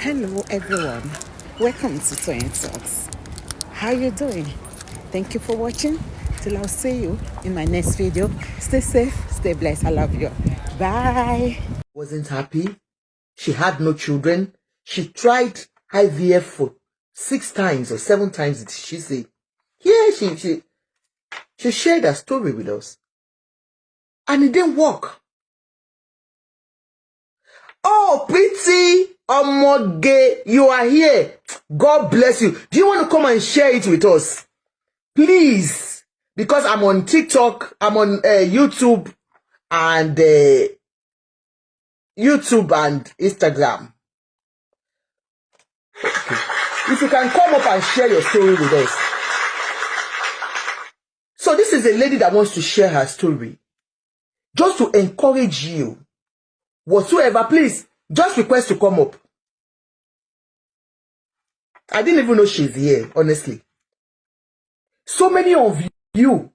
Hello everyone, welcome to Toyeen Talks. How you doing? Thank you for watching. Till I'll see you in my next video. Stay safe, stay blessed. I love you. Bye. Wasn't happy. She had no children. She tried IVF for 6 times or 7 times, did she say? Yeah, she shared her story with us. And it didn't work. Oh, pretty Omoge, you are here. God bless you. Do you want to come and share it with us? Please. Because I'm on TikTok, I'm on YouTube and Instagram. Okay. If you can come up and share your story with us. So this is a lady that wants to share her story. Just to encourage you. Whatsoever, please, just request to come up. I didn't even know she's here, honestly. So many of you,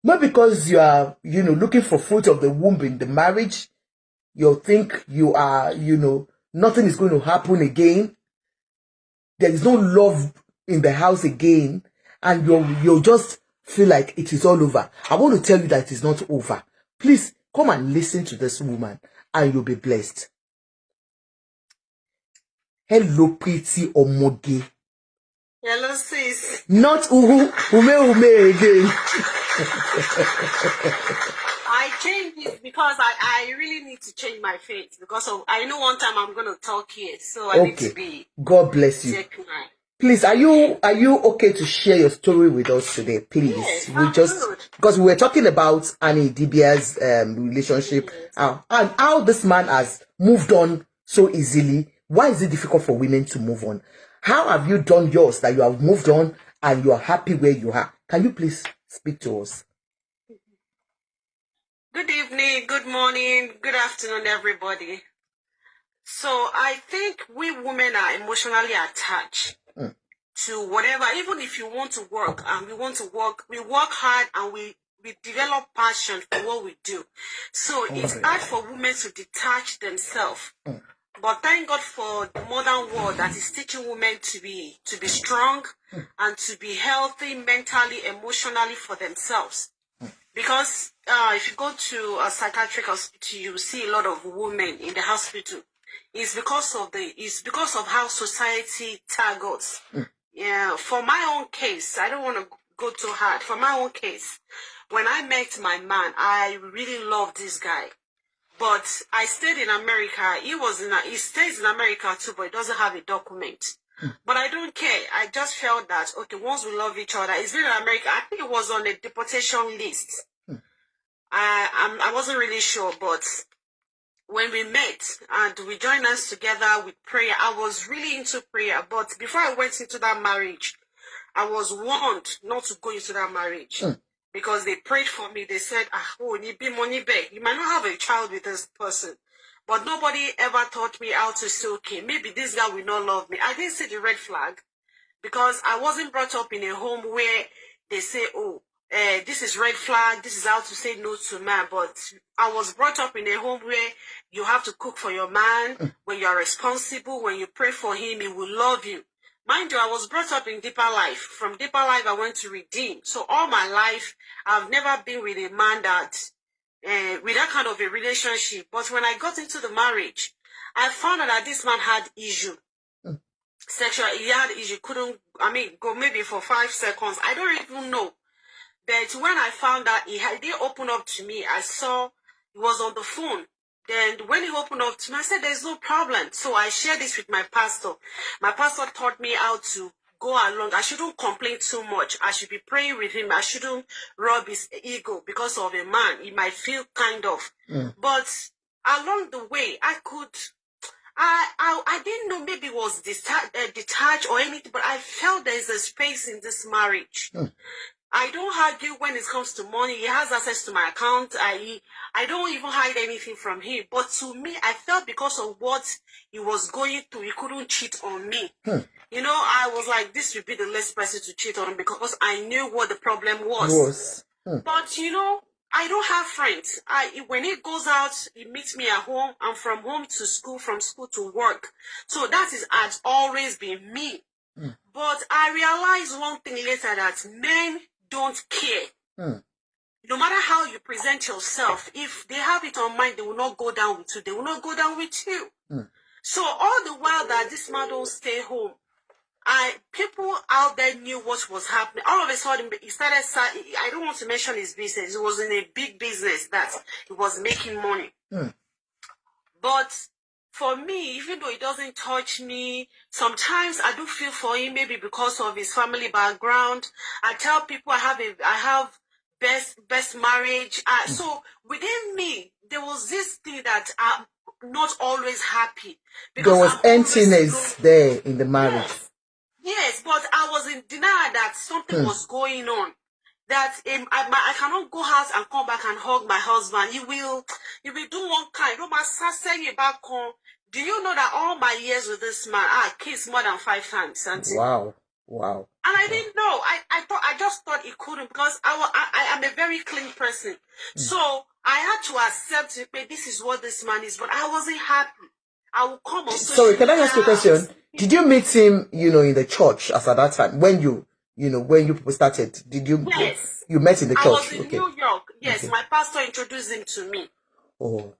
not because you are, looking for fruit of the womb in the marriage, you think you are, nothing is going to happen again. There is no love in the house again, and you'll just feel like it is all over. I want to tell you that it is not over. Please come and listen to this woman, and you'll be blessed. Hello, pretty Omoge. Hello, sis. Not ume again. I changed it because I really need to change my faith because I know one time I'm going to talk here, so I need to be. God bless you. Please, are you okay to share your story with us today? Please, yes, because we were talking about Annie Idibia's relationship, and how this man has moved on so easily. Why is it difficult for women to move on? How have you done yours that you have moved on and you are happy where you are? Can you please speak to us? Good evening, good morning, good afternoon, everybody. So I think we women are emotionally attached to whatever, even if you want to work and we want to work, we work hard and we develop passion for what we do. So it's hard for women to detach themselves. But thank God for the modern world that is teaching women to be strong and to be healthy mentally, emotionally for themselves. Because if you go to a psychiatric hospital, you see a lot of women in the hospital. It's because of how society tags us. Yeah, for my own case, I don't want to go too hard. For my own case, when I met my man, I really loved this guy. But I stayed in America. He stays in America too, but he doesn't have a document. But I don't care. I just felt that, okay, once we love each other, he's been in America. I think it was on a deportation list. I wasn't really sure, but when we met and we joined us together with prayer, I was really into prayer. But before I went into that marriage, I was warned not to go into that marriage. Because they prayed for me. They said, you might not have a child with this person. But nobody ever taught me how to say, okay, maybe this guy will not love me. I didn't see the red flag because I wasn't brought up in a home where they say, oh, this is red flag. This is how to say no to man. But I was brought up in a home where you have to cook for your man. When you are responsible, when you pray for him, he will love you. Mind you, I was brought up in Deeper Life. From Deeper Life, I went to Redeem. So all my life, I've never been with a man with that kind of a relationship. But when I got into the marriage, I found out that this man had issue. Sexual, he had issue. Go maybe for 5 seconds. I don't even know. But when I found out he didn't open up to me, I saw he was on the phone. Then when he opened up to me, I said, there's no problem. So I shared this with my pastor. My pastor taught me how to go along. I shouldn't complain too much. I should be praying with him. I shouldn't rub his ego because of a man. He might feel kind of. But along the way, I didn't know maybe it was detached or anything, but I felt there's a space in this marriage. I don't argue when it comes to money. He has access to my account. I don't even hide anything from him. But to me, I felt because of what he was going through, he couldn't cheat on me. I was like, this would be the last person to cheat on because I knew what the problem was. But, I don't have friends. When he goes out, he meets me at home, and from home to school, from school to work. So that has always been me. But I realized one thing later, that men don't care. No matter how you present yourself, if they have it on mind, they will not go down with you. They will not go down with you. So all the while that this man don't stay home, people out there knew what was happening. All of a sudden, he started. I don't want to mention his business. It was in a big business that he was making money. But for me, even though it doesn't touch me, sometimes I do feel for him, maybe because of his family background. I tell people I have best marriage. So within me, there was this thing that I'm not always happy. There was emptiness there in the marriage. Yes, but I was in denial that something was going on. That I cannot go out and come back and hug my husband. He will do one kind. Back home. Do you know that all my years with this man, I kissed more than 5 times? Wow. And I didn't know. I just thought it couldn't, because I am a very clean person. So I had to accept it. But this is what this man is. But I wasn't happy. I will come on. Sorry, can I ask you a question? Did you meet him, in the church as at that time when you people started? Did you? Yes. You met in the church. I was in New York. Yes, my pastor introduced him to me. Oh.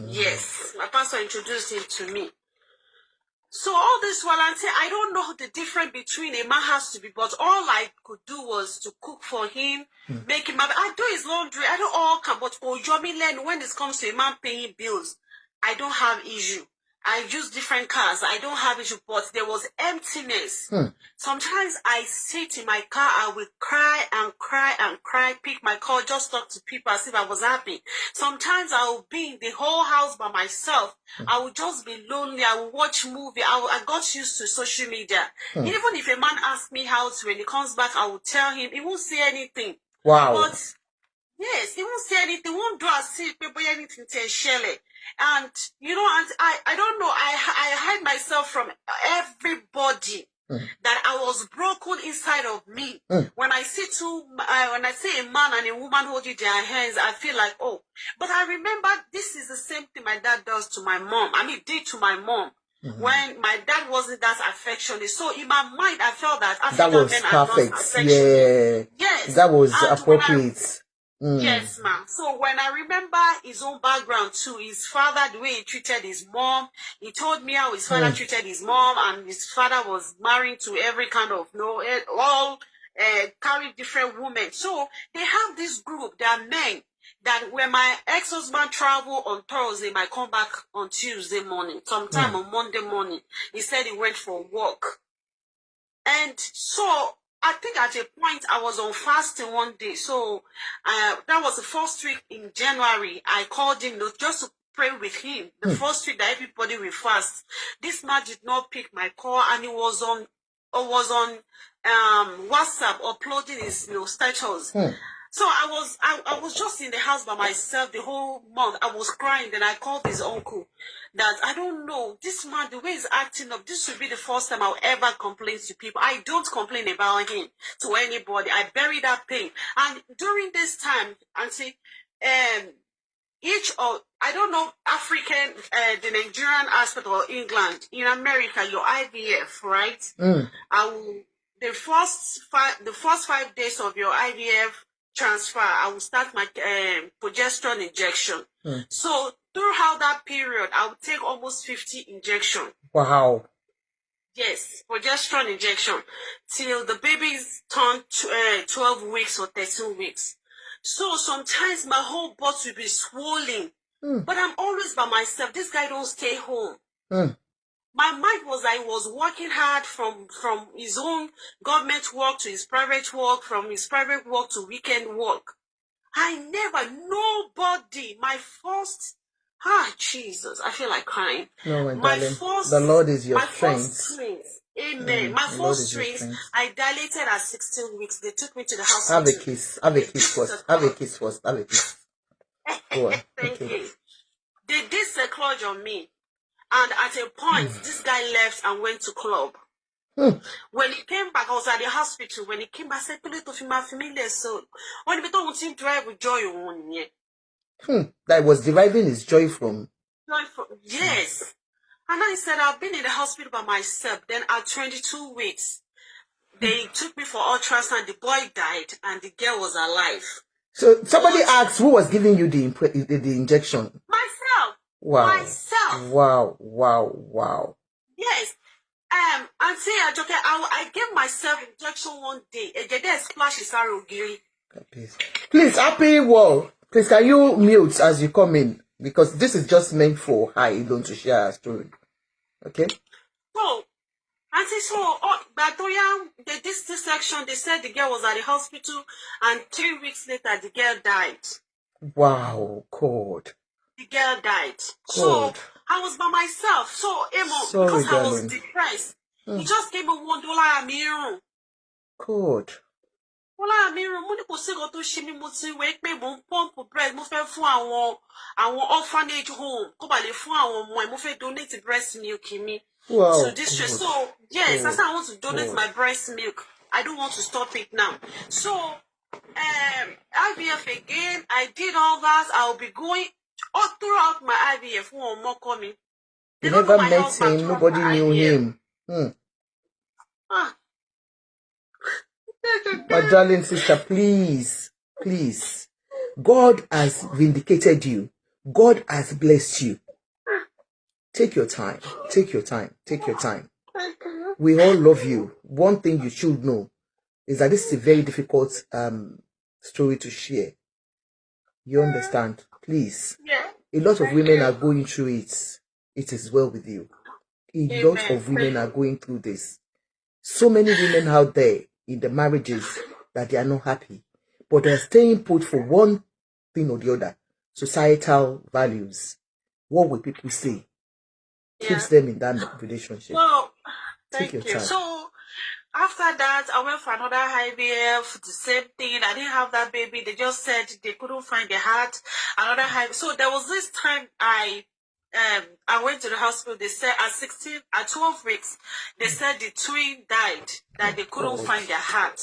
Yes, my pastor introduced him to me. So all this while I don't know the difference between a man has to be, but all I could do was to cook for him, make him. I do his laundry. I don't all come, but when it comes to a man paying bills, I don't have issue. I use different cars. I don't have issue, but there was emptiness. Sometimes I sit in my car, I will cry and cry and cry, pick my call, just talk to people as if I was happy. Sometimes I will be in the whole house by myself. I will just be lonely. I will watch movie. I got used to social media. Even if a man asks me out, when he comes back, I will tell him. He won't say anything. Wow. But yes, he won't say anything. He won't do as if people anything to share it. And and I don't know. I hide myself from everybody. That I was broken inside of me. When I see a man and a woman holding their hands, I feel like, oh. But I remember this is the same thing my dad does to my mom. Did to my mom. When my dad wasn't that affectionate. So in my mind, I felt that African that was men perfect. are not affectionate. Yeah. Yes. That was appropriate. Yes, ma'am. So when I remember his own background too, his father, the way he treated his mom, he told me how his father treated his mom, and his father was married to every kind of carry different women. So they have this group, they are men, that when my ex-husband travel on Thursday, might come back on Tuesday morning, sometime on Monday morning. He said he went for work. And so I think at a point I was on fasting one day. So that was the first week in January. I called him just to pray with him. The first week that everybody will fast. This man did not pick my call, and he was on WhatsApp uploading his status. So I was just in the house by myself the whole month. I was crying. Then I called his uncle that I don't know, this man, the way he's acting up, this will be the first time I'll ever complain to people. I don't complain about him to anybody. I bury that pain. And during this time, Auntie, I don't know, African, the Nigerian aspect or England, in America, your IVF, right? The first 5 days of your IVF transfer, I will start my progesterone injection. So throughout that period, I would take almost 50 injections. Wow. Yes, progesterone injection till the baby's turned 12 weeks or 13 weeks. So sometimes my whole body will be swollen, but I'm always by myself. This guy don't stay home. My mind was I was working hard from his own government work to his private work, from his private work to weekend work. Nobody, my first, Jesus, I feel like crying. No, my darling, the Lord is your strength. Amen. My first strings, I dilated at 16 weeks. They took me to the hospital. Have a kiss first. Have a kiss first. Go on. Thank you. They did seclude on me. And at a point, this guy left and went to club. When he came back, I was at the hospital. When he came back, I said, to my family, so when we don't want drive with joy on That was deriving his joy from. Yes. And I said, I've been in the hospital by myself. Then at 22 weeks, they took me for ultrasound. The boy died and the girl was alive. So somebody asked who was giving you the injection? Myself. Wow. Myself. Wow. Yes. Auntie Ajoke, I gave myself injection one day. A day splash is Please, happy wall. Please, can you mute as you come in? Because this is just meant for her alone to share her story. Okay? So, Auntie, but this section, they said the girl was at the hospital, and 3 weeks later, the girl died. Wow, God. The girl died. God. So, I was by myself. So, because I was depressed, he just gave me $1 a meal. God. Wọ́n mi rún mú ní kò sí nǹkan tó ṣe mí mo ti wé pé mo ń pọ́ǹpù breast mo fẹ́ fún àwọn orphanage home kó bà lè fún àwọn ọmọ ẹ̀ mo fẹ́ donate breast milk mi to district. So yes, that's how I want to donate my breast milk. I don't want to stop it now. So IVF again, I did all that. I'll be going all throughout my IVF. One more coming. You never met him, nobody knew him. My darling sister, please. God has vindicated you. God has blessed you. Take your time. We all love you. One thing you should know is that this is a very difficult story to share. You understand? Please. A lot of women are going through it. It is well with you. A lot of women are going through this. So many women out there in the marriages that they are not happy, but they're staying put for one thing or the other. Societal values. What will people say? Keeps them in that relationship. Well, take your time. So after that, I went for another IVF, the same thing. I didn't have that baby. They just said they couldn't find the heart. Another IVF. So there was this time I went to the hospital. They said at 12 weeks, they said the twin died, that they couldn't find their heart.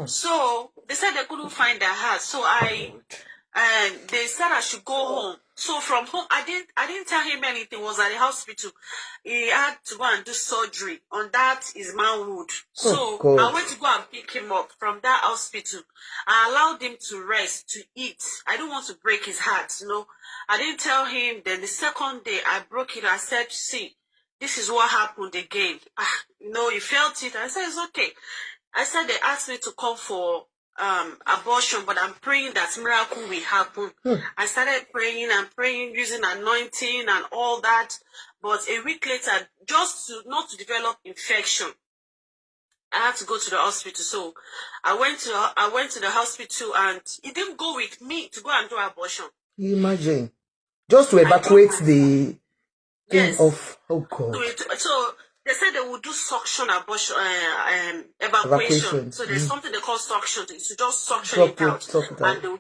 So they said they couldn't find their heart. So they said I should go home. So from home, I didn't tell him anything. Was at the hospital. He had to go and do surgery on that is manhood. So I went to go and pick him up from that hospital. I allowed him to rest, to eat. I don't want to break his heart, I didn't tell him. Then the second day, I broke it. I said, see, this is what happened again. He felt it. I said, it's okay. I said they asked me to come for abortion, but I'm praying that miracle will happen. I started praying and praying, using anointing and all that. But a week later, just not to develop infection, I had to go to the hospital. So I went to the hospital, and he didn't go with me to go and do abortion. Imagine, just to evacuate the thing of God. So they said they would do suction abortion, evacuation. So there's something they call suction. To just suction it out. And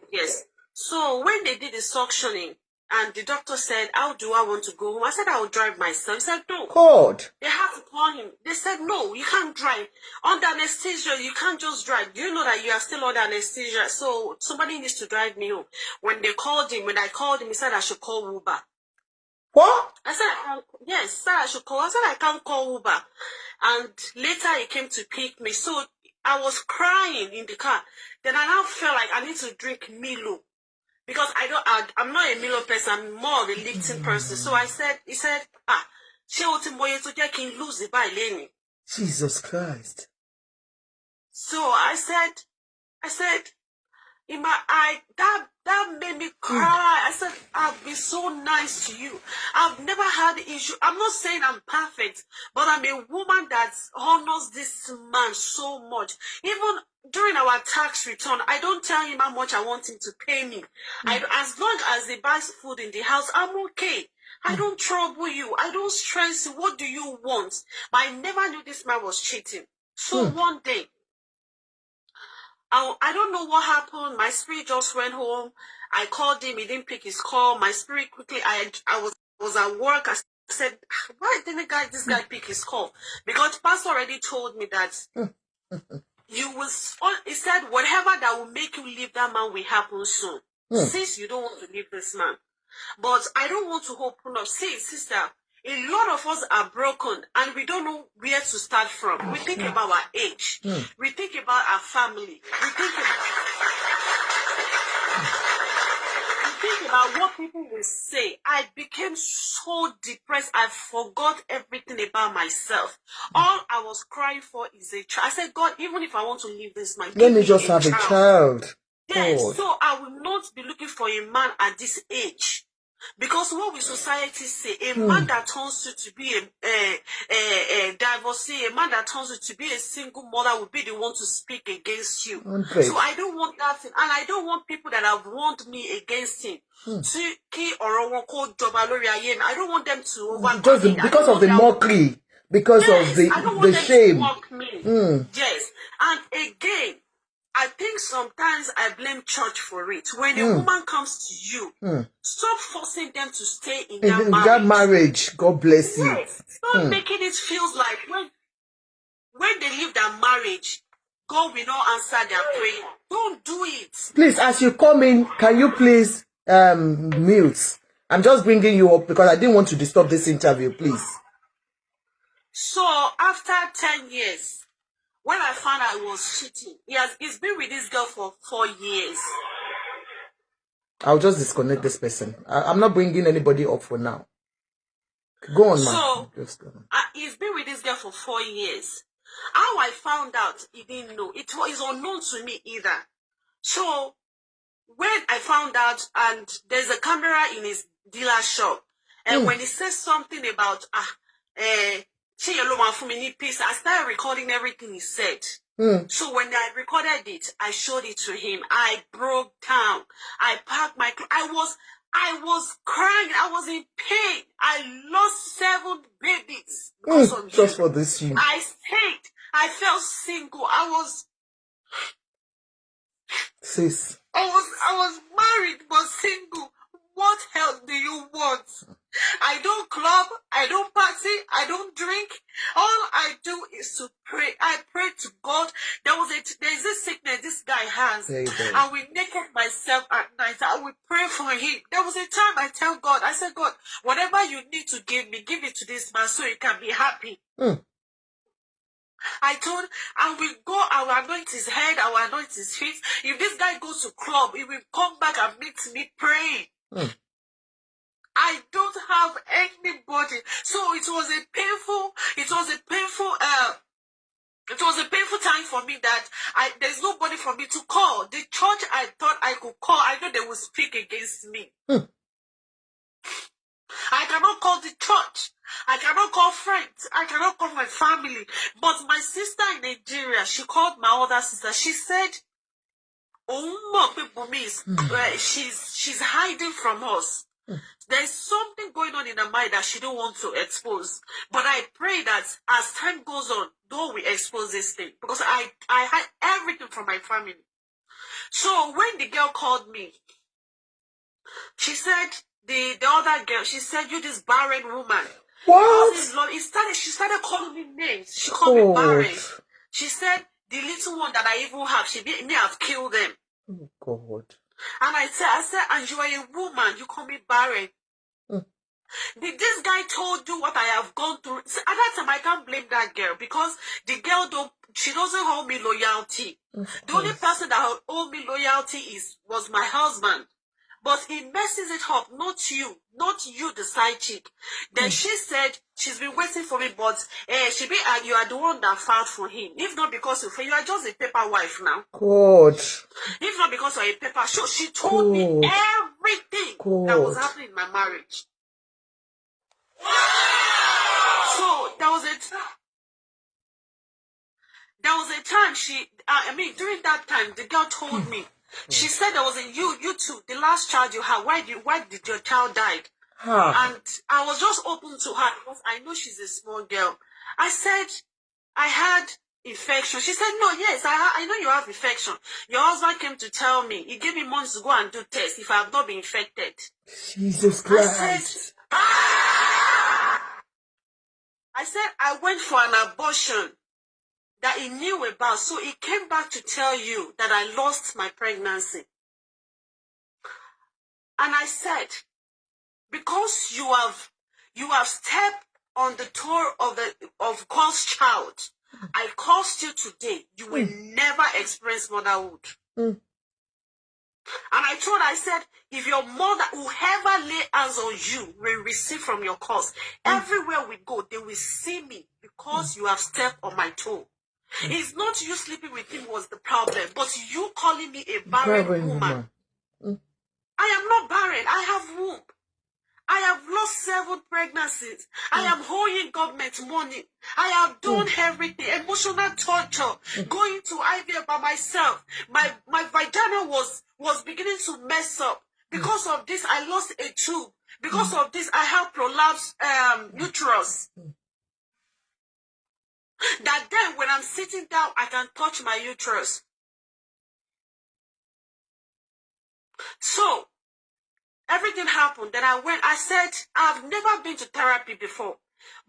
so when they did the suctioning, and the doctor said, how do I want to go home? I said, I will drive myself. He said, no. God. They had to call him. They said, no, you can't drive. Under anesthesia, you can't just drive. Do you know that you are still under anesthesia? So somebody needs to drive me home. When I called him, he said I should call Uber. What? I said, yes, sir, I should call. I said, I can't call Uber. And later he came to pick me. So I was crying in the car. Then I now felt like I need to drink Milo. Because I'm not a Milo person, I'm more of a Lipton person. So he said, lose it by Lenny. Jesus Christ. So I said, in my eye, that made me cry. I said, I've been so nice to you. I've never had issue. I'm not saying I'm perfect, but I'm a woman that honors this man so much. Even during our tax return, I don't tell him how much I want him to pay me. As long as he buys food in the house, I'm okay. I don't trouble you. I don't stress you. What do you want? But I never knew this man was cheating. So one day, I don't know what happened. My spirit just went home. I called him. He didn't pick his call. My spirit quickly, I was at work. said, why didn't this guy pick his call? Because pastor already told me that you will. He said, whatever that will make you leave that man will happen soon. Since you don't want to leave this man. But I don't want to open up. See, sister, a lot of us are broken and we don't know where to start from. We think about our age. We think about our family. We think about what people will say. I became so depressed. I forgot everything about myself. All I was crying for is a child. I said, God, even if I want to leave this man, let me just have a child. Yes, so I will not be looking for a man at this age. Because what will society say? A man that turns you to be a divorcee, a man that turns you to be a single mother will be the one to speak against you. So I don't want that thing. And I don't want people that have warned me against him. I don't want them to overcome me. Because of the mockery, because of the shame. Mock me. Yes. And again, I think sometimes I blame church for it. When a woman comes to you, stop forcing them to stay in that marriage. God bless you. Stop making it feel like when they leave that marriage, God will not answer their prayer. Don't do it. Please, as you come in, can you please mute? I'm just bringing you up because I didn't want to disturb this interview, please. So after 10 years, when I found out I was cheating, he's been with this girl for 4 years. I'll just disconnect this person. I'm not bringing anybody up for now. Go on, man. So, he's been with this girl for 4 years. How I found out, he didn't know. It was unknown to me either. So, when I found out, and there's a camera in his dealer shop, and when he says something about, I started recording everything he said. So when I recorded it, I showed it to him. I broke down. I packed my clothes. I was crying. I was in pain. I lost 7 babies because of just for this year. I stayed. I felt single. I was married but single. What else do you want? I don't club, I don't party, I don't drink. All I do is to pray. I pray to God. There's this sickness this guy has. I will naked myself at night. I will pray for him. There was a time I tell God, I said, God, whatever you need to give me, give it to this man so he can be happy. I told, I will go, I will anoint his head, I will anoint his feet. If this guy goes to club, he will come back and meet me praying. I don't have anybody. So it was a painful time for me that there's nobody for me to call. The church I thought I could call, I know they will speak against me. I cannot call the church. I cannot call friends. I cannot call my family. But my sister in Nigeria, she called my other sister. She said, she's hiding from us. There's something going on in her mind that she don't want to expose. But I pray that as time goes on, God will expose this thing. Because I hide everything from my family. So when the girl called me, she said, the other girl, she said, you this barren woman. What? She started calling me names. She called me barren. She said, the little one that I even have, may have killed them. Oh, God. And I said, and you are a woman, you call me barren. Did this guy told you what I have gone through? See, at that time, I can't blame that girl because the girl she doesn't hold me loyalty. The only person that owed me loyalty was my husband. But he messes it up, not you, the side chick. Then she said she's been waiting for me, but you are the one that filed for him. If not because you are just a paper wife now. God. If not because you're a paper show, she told me everything that was happening in my marriage. So there was a time during that time, the girl told me. She said there was you two, the last child you had. Why did your child die? And I was just open to her because I know she's a small girl. I said I had infection. She said, no, yes, I know you have infection. Your husband came to tell me. He gave me months to go and do tests if I have not been infected. Jesus Christ. I said I went for an abortion that he knew about. So he came back to tell you that I lost my pregnancy. And I said, because you have stepped on the toe of God's child, I cursed you today. You will never experience motherhood. And I said, if your mother, whoever lay hands on you, will receive from your curse. Everywhere we go, they will see me because you have stepped on my toe. It's not you sleeping with him was the problem, but you calling me a barren woman. I am not barren. I have womb. I have lost 7 pregnancies. I am owing government money. I have done everything. Emotional torture. Going to IVF by myself. My vagina was beginning to mess up. Because of this, I lost a tube. Because of this, I have prolapsed uterus. That then, when I'm sitting down, I can touch my uterus. So, everything happened. Then I said, I've never been to therapy before.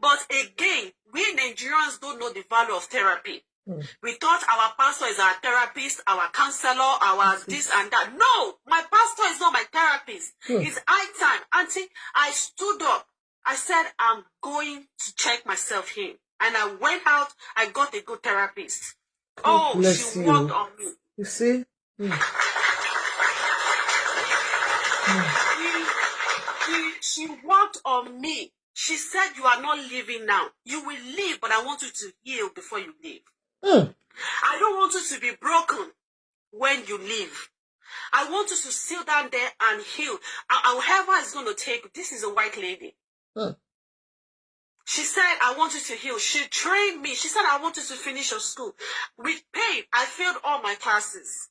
But again, we Nigerians don't know the value of therapy. We thought our pastor is our therapist, our counselor, our this and that. No, my pastor is not my therapist. It's high time. Auntie, I stood up. I said, I'm going to check myself in. And I went out. I got a good therapist. She worked on me. You see? She worked on me. She said, you are not leaving now. You will leave, but I want you to heal before you leave. I don't want you to be broken when you leave. I want you to sit down there and heal. However it's going to take, this is a white lady. She said, I want you to heal. She trained me. She said, I want you to finish your school. With pain, I failed all my classes.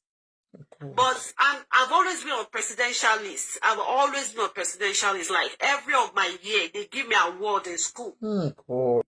But I've always been on presidential list. I've always been on presidential list. Like every of my year, they give me an award in school.